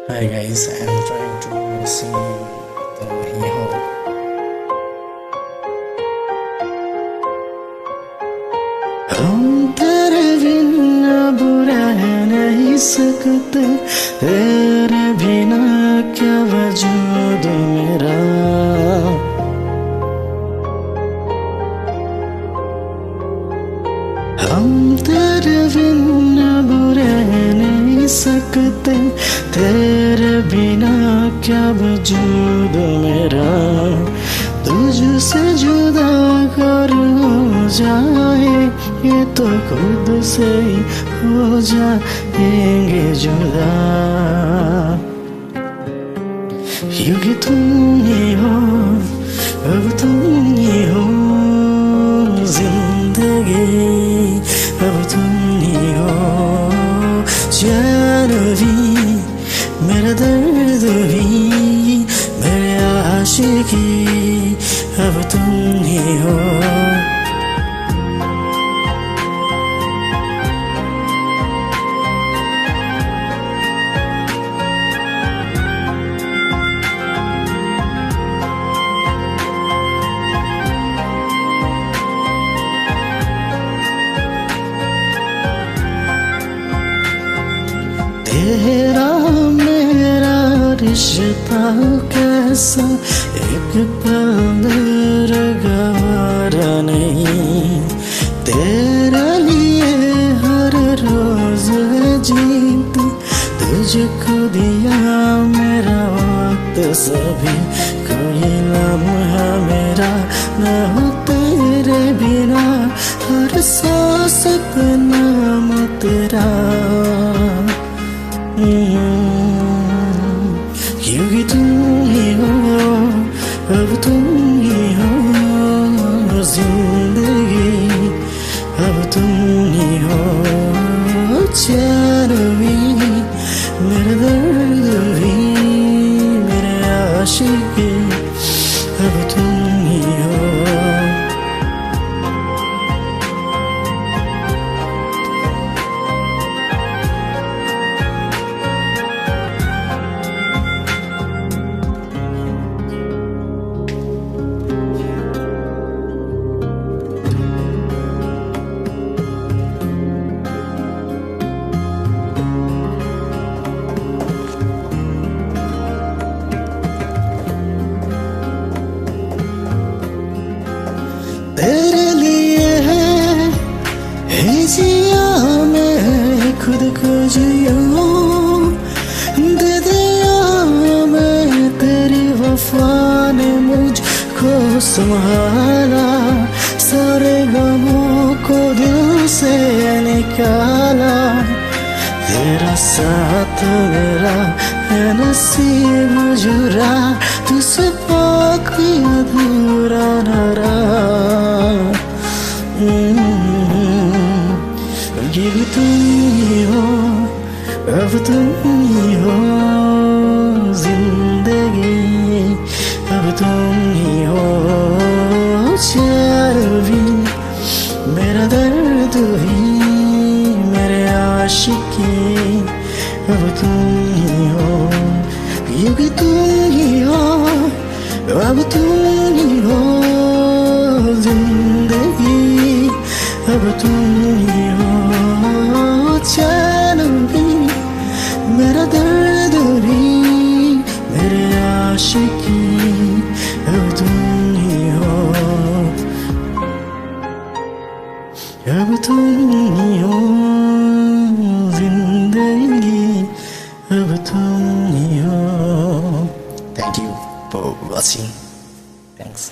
Hi guys, I'm trying to sing the Yeho. हम तेरे बिना बुरा नहीं सकते, तेरे बिना क्या वजूद मेरा। हम तेरे बिना बुरा नहीं सकते, तेरे बिना क्या वजूद मेरा। तुझसे जुदा कर हो जाए ये तो खुद से ही हो जाएंगे जुदा। क्योंकि तुम ही हो, अब तुम ही हो जिंदगी, अब तुम ही हो चैन भी, मेरा दर्द भी, मेरे आशिकी, अब तुम ही हो। तेरा मेरा रिश्ता कैसा, एक पल गवारा नहीं। तेरे लिए हर रोज जीत तुझको दिया मेरा वक्त सभी, कोई लम्हा मेरा न हो तेरे बिना, हर सांस का नाम तेरा। क्योंकि तुम ही हो, अब तुम ही हो जिंदगी, अब तुम ही हो चैन भी, मेरा दर्द भी, मेरे आशिकी, अब तुम ही हो। तेरे लिए है जिया मैं खुद को जिया, दे दिया मैं तेरी वफा ने मुझको संभाला, सारे गमों को दिल से निकाला। तेरा साथ मेरा है नसीब जुरा, तुझसे बाकी अधूरा न रहा। क्योंकि तुम ही हो, अब तुम ही हो जिंदगी, अब तुम ही हो चैन भी, मेरा दर्द ही, मेरे आशिकी, अब तुम ही हो। क्योंकि तुम ही हो, अब तुम ही हो जिंदगी, अब तुम ही हो चैन भी, मेरा दर्द भी, मेरे आशिकी, अब तुम ही हो, अब तुम ही हो जिंदगी, अब तुम ही हो। Thank you for watching. Thanks.